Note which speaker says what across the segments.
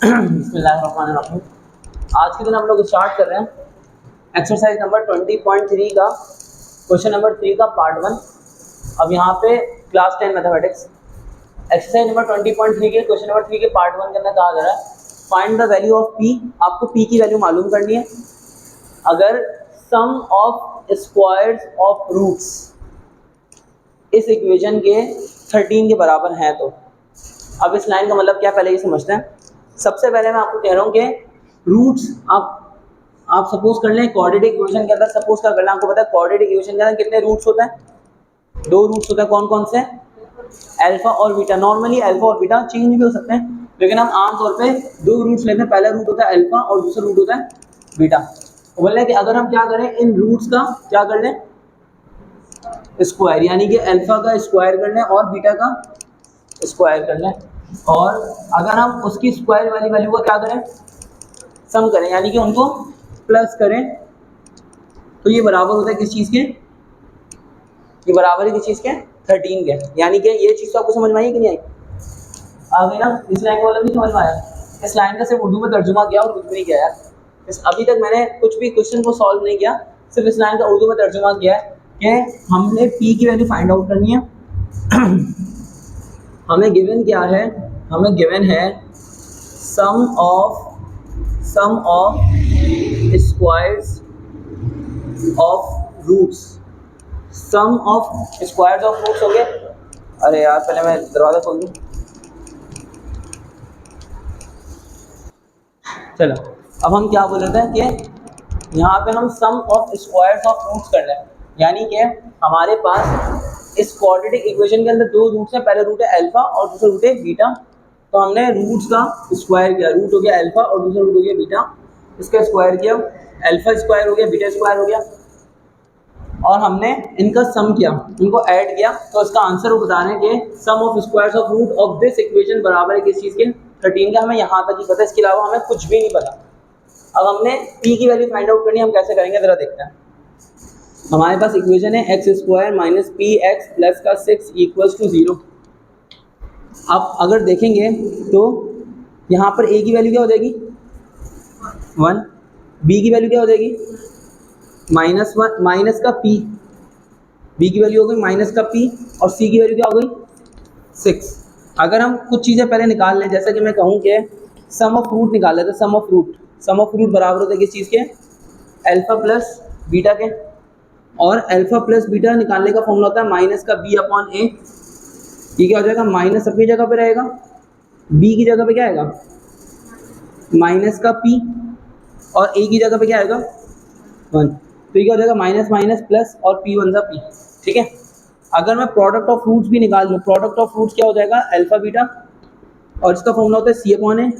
Speaker 1: बिस्मिल्लाहिर्रहमानिर्रहीम। आज के दिन हम लोग स्टार्ट कर रहे हैं एक्सरसाइज नंबर 20.3 का क्वेश्चन नंबर 3 का पार्ट 1। अब यहाँ पे क्लास 10 मैथमेटिक्स एक्सरसाइज नंबर 20.3 के क्वेश्चन नंबर 3 के पार्ट 1 के अंदर कहा जा रहा है find the value of P. आपको पी की वैल्यू मालूम करनी है अगर सम ऑफ स्क्वायर्स ऑफ रूट्स इस इक्वेशन के 13 के बराबर हैं तो। अब इस लाइन का मतलब क्या पहले ये समझते हैं। सबसे पहले मैं आपको कह रहा हूँ कि रूट्स आप सपोज कर लें क्वाड्रेटिक इक्वेशन के अंदर सपोज क्या करना है, आपको पता है क्वाड्रेटिक इक्वेशन के अंदर कितने रूट्स होते हैं? 2 रूट्स होते हैं। कौन कौन से? अल्फा और बीटा। नॉर्मली अल्फा और बीटा चेंज भी हो सकते हैं, लेकिन हम आमतौर पे 2 रूट्स लेते हैं। पहला रूट होता है अल्फा और दूसरा रूट होता है बीटा। तो बोल रहे हैं कि अगर हम क्या करें, इन रूट्स का क्या कर लें, स्क्वायर, यानी कि अल्फा का स्क्वायर कर लें और बीटा का स्क्वायर कर लें, और अगर हम उसकी स्क्वायर वाली वैल्यू का क्या करें, सम करें, यानी कि उनको प्लस करें, तो ये बराबर होता है किस चीज़ के? ये बराबर है किस चीज़ के? 13 के। यानी कि ये चीज़ तो आपको समझ में आई कि नहीं आई? आ गई ना? इस लाइन का मतलब नहीं समझ में आया? इस लाइन का सिर्फ उर्दू में तर्जुमा किया और कुछ भी नहीं किया यार। अभी तक मैंने कुछ भी क्वेश्चन को सॉल्व नहीं किया, सिर्फ इस लाइन का उर्दू में तर्जुमा किया है कि हमने पी की वैल्यू फाइंड आउट करनी है। हमें गिवन क्या है? हमें गिवन है sum of squares of roots. Sum of squares of roots हो गए। अरे यार पहले मैं दरवाज़ा खोल दूँ। चलो अब हम क्या बोल रहे थे कि यहाँ पे हम सम ऑफ स्क्वायर्स ऑफ रूट्स कर रहे हैं, यानी कि हमारे पास इस क्वाड्रेटिक इक्वेशन के अंदर 2 रूट्स हैं। पहले रूट है अल्फा और दूसरा रूट है बीटा। तो हमने रूट्स का स्क्वायर किया, रूट हो गया अल्फा और दूसरा रूट हो गया बीटा, इसका स्क्वायर किया, अल्फा स्क्वायर हो गया, बीटा स्क्वायर हो गया, और हमने इनका सम किया, इनको ऐड किया। तो इसका आंसर वो बता रहे हैं कि sum of squares of root of this equation बराबर है किस चीज़ के? 13 का। हमें यहाँ तक ही पता है, इसके अलावा हमें कुछ भी नहीं पता। अब हमने पी की वैल्यू फाइंड आउट करनी है। हम कैसे करेंगे ज़रा देखते हैं। हमारे पास इक्वेशन है x square minus P x plus का 6 इक्वल्स टू 0। आप अगर देखेंगे तो यहाँ पर ए की वैल्यू क्या हो जाएगी? 1। बी की वैल्यू क्या हो जाएगी? -1 माइनस का पी। बी की वैल्यू हो गई माइनस का पी, और सी की वैल्यू क्या हो गई? 6। अगर हम कुछ चीज़ें पहले निकाल लें, जैसा कि मैं कहूँ कि सम ऑफ रूट निकाल लेते हैं। सम ऑफ रूट बराबर होता है किस चीज़ के? अल्फा प्लस बीटा के। और अल्फा प्लस बीटा निकालने का फॉर्मूला होता है माइनस का बी अपॉन ए। ये क्या हो जाएगा? माइनस अपनी जगह पे रहेगा, बी की जगह पे क्या आएगा? माइनस का पी, और ए की जगह पे क्या आएगा? 1। तो ये क्या हो जाएगा? माइनस माइनस प्लस, और पी 1 सा पी। ठीक है। अगर मैं प्रोडक्ट ऑफ रूट्स भी निकाल लूँ, प्रोडक्ट ऑफ रूट्स क्या हो जाएगा? अल्फा बीटा, और इसका फॉर्मूला होता है सी अपॉन ए,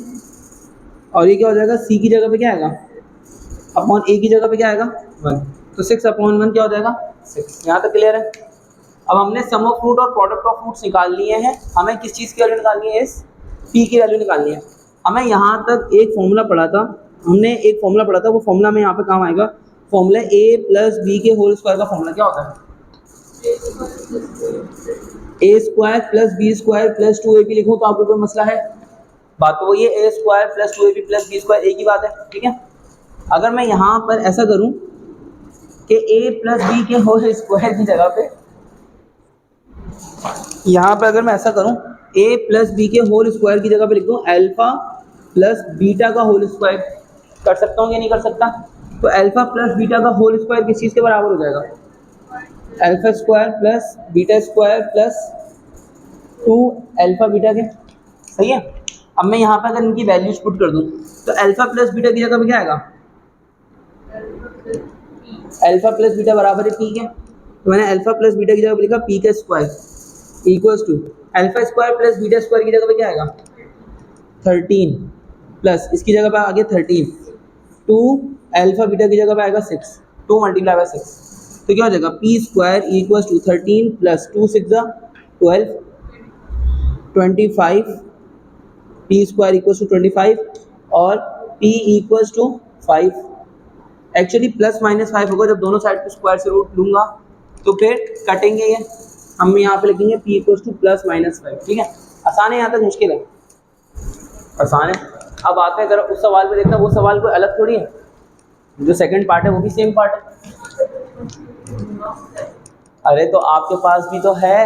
Speaker 1: और ये क्या हो जाएगा? सी की जगह पे क्या आएगा? अपॉन ए की जगह पे क्या आएगा? 1। तो 6 अपॉन 1 क्या हो जाएगा? 6। यहाँ तक क्लियर है? अब हमने सम ऑफ रूट और प्रोडक्ट ऑफ रूट्स निकाल लिए हैं। हमें किस चीज़ की वैल्यू निकालनी है? इस पी की वैल्यू निकालनी है। हमें यहाँ तक एक फॉर्मूला पढ़ा था, वो फॉर्मूला में यहाँ पे काम आएगा। फॉर्मूला ए प्लस बी के होल स्क्वायर का फॉर्मूला क्या होता है? A square plus B square plus 2ab लिखूँ तो आपको कोई मसला है? बात तो वही है, A square plus 2ab plus B square एक ही बात है। ठीक है। अगर मैं यहाँ पर ऐसा करूँ कि ए प्लस बी के होल स्क्वायर की जगह पे, यहाँ पर अगर मैं ऐसा करूँ a प्लस बी के होल स्क्वायर की जगह पे लिख दूँ अल्फा प्लस बीटा का होल स्क्वायर, कर सकता हूँ या नहीं कर सकता? तो अल्फा प्लस बीटा का होल स्क्वायर किस चीज़ के बराबर हो जाएगा? Alpha square plus beta square plus 2 alpha beta के। सही है। अब मैं यहाँ पर अगर इनकी वैल्यूज पुट कर दूँ तो अल्फा प्लस बीटा की जगह पे क्या आएगा? अल्फा प्लस बीटा बराबर है पी के। तो मैंने अल्फा प्लस बीटा की जगह पे लिखा पी का square equals to alpha square plus beta square की जगह पे क्या आएगा? 13 प्लस इसकी जगह पे आ गया 13, 2 अल्फा बीटा की जगह पे आएगा 6, 2 मल्टीप्लाई बाय 6। तो क्या हो जाएगा? P square equals to 13 plus 2 6 12 25, p square equals to 25, और p equals to 5। Actually plus minus 5 होगा, जब दोनों साइड पे स्क्वायर से रूट लूँगा तो फिर कटेंगे ये। हम यहाँ पे लिखेंगे p equals two plus minus 5। ठीक है। आसान है? यहाँ तक मुश्किल है? आसान है। अब आते हैं जरा उस सवाल पे, देखना वो सवाल कोई अलग थोड़ी है, जो सेकंड पार्ट है वो भी सेम पार्ट है। अरे तो आपके पास भी तो है,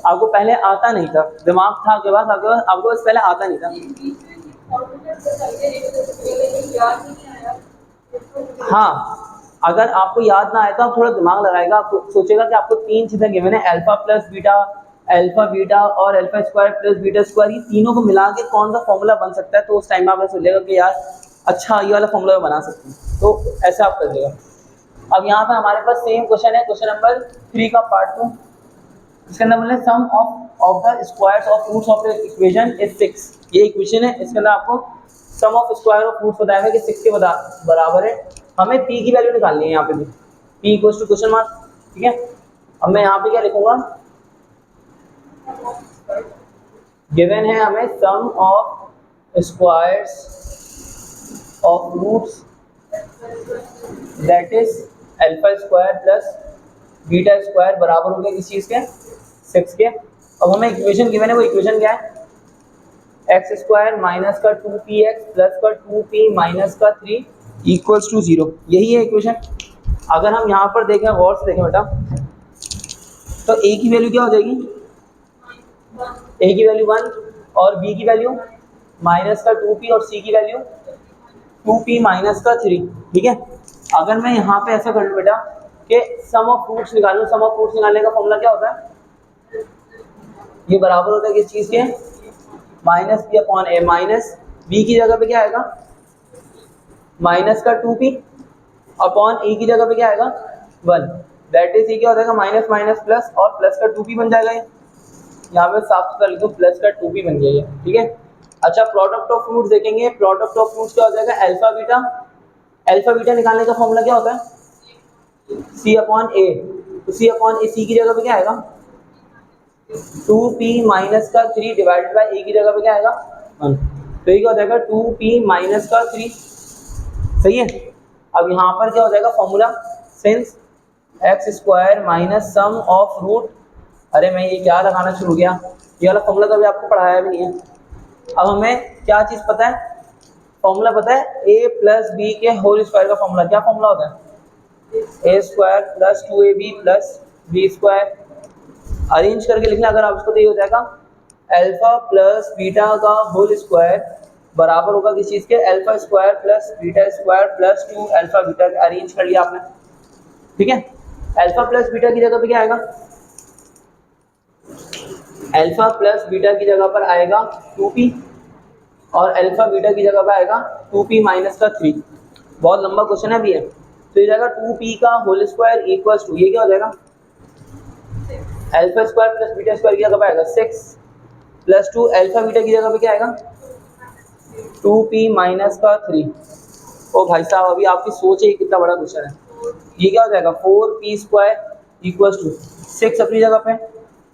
Speaker 1: आपको पहले आता नहीं था, दिमाग था आपके पास, आपके पास पहले आता नहीं था। हाँ, अगर आपको याद ना आए तो आप थोड़ा दिमाग लगाएगा, आप सोचेगा कि आपको तीन चीजें गिवन है, alpha plus beta, alpha beta और alpha square plus beta square, ये तीनों को मिला के कौन सा फॉर्मूला बन सकता है, तो उस टाइम आप ऐसा सोचेगा कि यार अच्छा ये वाला फॉर्मूला बना सकते हैं, तो ऐसे आप कर देगा। अब यहाँ पर हमारे पास सेम क्वेश्चन है, क्वेश्चन नंबर 3 का पार्ट 2। इसके अंदर बोले sum of the squares of roots of the equation is 6। ये इक्वेशन है, इसके अंदर आपको sum of square of roots बताया कि 6 के बराबर है। हमें p की वैल्यू निकालनी है यहाँ पे भी, p equals to question mark, ठीक है। अब मैं यहाँ पे क्या लिखूंगा, गिवन है हमें sum of squares of roots that is alpha square plus beta square बराबर हो गया किस चीज़ के, 6 के। अब हमें इक्वेशन गिवन है, वो इक्वेशन क्या है, एक्स स्क्वायर माइनस का 2px प्लस का 2p माइनस का 3 इक्वल्स टू 0, यही है इक्वेशन। अगर हम यहाँ पर देखें, गौर से देखें बेटा, तो a की वैल्यू क्या हो जाएगी, a की वैल्यू 1 और b की वैल्यू माइनस का 2p और c की वैल्यू 2p माइनस का 3, ठीक है। अगर मैं यहाँ पे ऐसा कर लूँ बेटा कि सम ऑफ फ्रूट्स निकालूं, सम ऑफ फ्रूट्स निकालने का फॉर्मूला क्या होता है, ये बराबर होता है किस चीज़ के, minus b upon a, minus b की जगह पे क्या आएगा, माइनस का 2p अपॉन a की जगह पे क्या आएगा 1, दैट इज ये क्या हो जाएगा, माइनस माइनस प्लस और प्लस का 2p बन जाएगा। यहाँ पे साफ सुथरा लिखो, प्लस का 2p बन जाएगा, ठीक है। अच्छा, प्रोडक्ट ऑफ फ्रूट्स देखेंगे, प्रोडक्ट ऑफ फ्रूट्स क्या हो जाएगा, अल्फा बीटा, अल्फा बीटा निकालने का फॉर्मूला क्या होता है, c अपॉन a, तो c अपॉन a, c की जगह पे क्या आएगा 2p माइनस का 3 डिवाइडेड बाय a की जगह पे क्या आएगा 1, तो ये क्या हो जाएगा 2p माइनस का 3, सही है। अब यहाँ पर क्या हो जाएगा formula, since x square minus sum of root, अरे मैं ये क्या लगाना शुरू किया, ये वाला फॉर्मूला तो अभी आपको पढ़ाया भी नहीं है। अब हमें क्या चीज़ पता है, फॉर्मूला पता है, a प्लस बी के होल स्क्वायर का फॉर्मूला, क्या फॉर्मूला होता है, a square plus 2ab plus B square, arrange करके लिखना अगर आप उसको, तो ये हो जाएगा अल्फा प्लस बीटा का होल स्क्वायर बराबर होगा किस चीज़ के, alpha square plus beta square plus 2 alpha beta, arrange कर लिया आपने, ठीक है। अल्फा प्लस बीटा की जगह पे क्या आएगा, अल्फा प्लस बीटा की जगह पर आएगा 2p और अल्फा बीटा की जगह पर आएगा 2p माइनस का 3। बहुत लंबा क्वेश्चन है अभी है, तो ये जाएगा 2p का होल स्क्वायर इक्वल्स टू, ये क्या हो जाएगा alpha square plus beta square की जगह पर आएगा 6 प्लस 2 अल्फा बीटा की जगह पे क्या आएगा 2p माइनस का 3। ओ भाई साहब, अभी आपकी सोच है कितना बड़ा क्वेश्चन है, ये क्या हो जाएगा 4p स्क्वायर इक्वल्स टू 6 अपनी जगह पे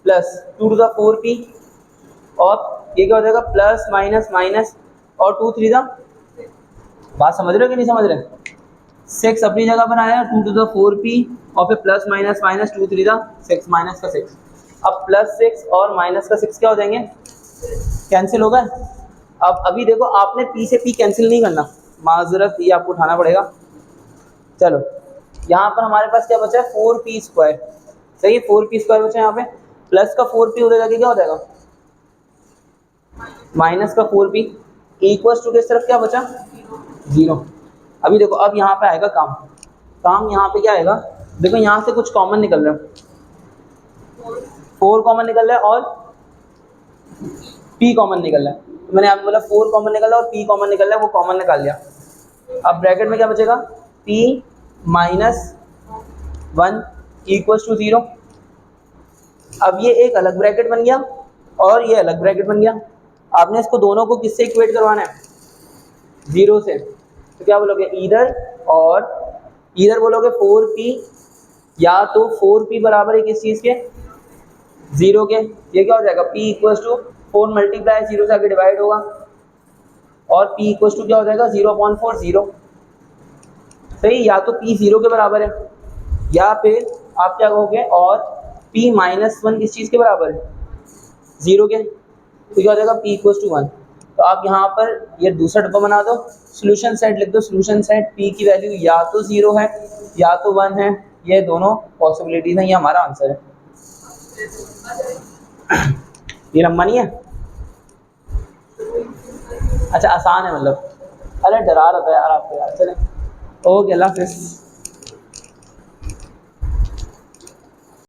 Speaker 1: प्लस 2 टू द 4p, और ये क्या हो जाएगा प्लस माइनस माइनस और 2 3 द, बात समझ रहे हो कि नहीं समझ रहे, 6 अपनी जगह पर आया, 2 टू द 4p और फिर plus minus minus 2 3 the 6 minus का 6। अब प्लस 6 और माइनस का 6 क्या हो जाएंगे, कैंसिल होगा। अब अभी देखो आपने p से p कैंसिल नहीं करना, माजरत ये आपको उठाना पड़ेगा। चलो यहाँ पर हमारे पास क्या बचा है 4p स्क्वायर, सही है, 4p स्क्वायर बचा है, यहाँ पे प्लस का 4p उधर जाके क्या हो जाएगा माइनस का 4p इक्वल्स टू किस तरफ क्या बचा 0। अभी देखो, अब यहाँ पे आएगा काम यहाँ पे क्या आएगा, देखो यहाँ से कुछ कॉमन निकल रहा है, 4 कॉमन निकल रहा है और p कॉमन निकल रहा है, तो मैंने आपको बोला 4 कॉमन निकल रहा है और p कॉमन निकल रहा है, वो कॉमन निकाल लिया। अब ब्रैकेट में क्या बचेगा p माइनस 1 इक्वल्स टू 0। अब ये एक अलग ब्रैकेट बन गया और ये अलग ब्रैकेट बन गया, आपने इसको दोनों को किससे इक्वेट करवाना है 0 से, तो क्या बोलोगे इधर और इधर बोलोगे 4p, या तो 4p बराबर है किस चीज़ के 0 के, ये क्या हो जाएगा p इक्वल्स टू 4 मल्टीप्लाई 0 से आगे डिवाइड होगा और p इक्वल्स टू क्या हो जाएगा 0/4 0, सही, या तो p 0 के बराबर है या फिर आप क्या कहोगे और p माइनस 1 किस चीज़ के बराबर है 0 के, तो क्या हो जाएगा p इक्वल्स टू 1। तो तो आप यहाँ पर ये दूसरा डब्बा बना दो, सोल्यूशन सेट लिख दो, सोल्यूशन सेट पी की वैल्यू या तो 0 है या तो 1 है, ये दोनों पॉसिबिलिटीज हैं, ये हमारा आंसर है। ये लंबा नहीं है, अच्छा आसान है मतलब, अरे डरा रहा था यार आपको यार। चले ओके, अल्लाह हाफिज़।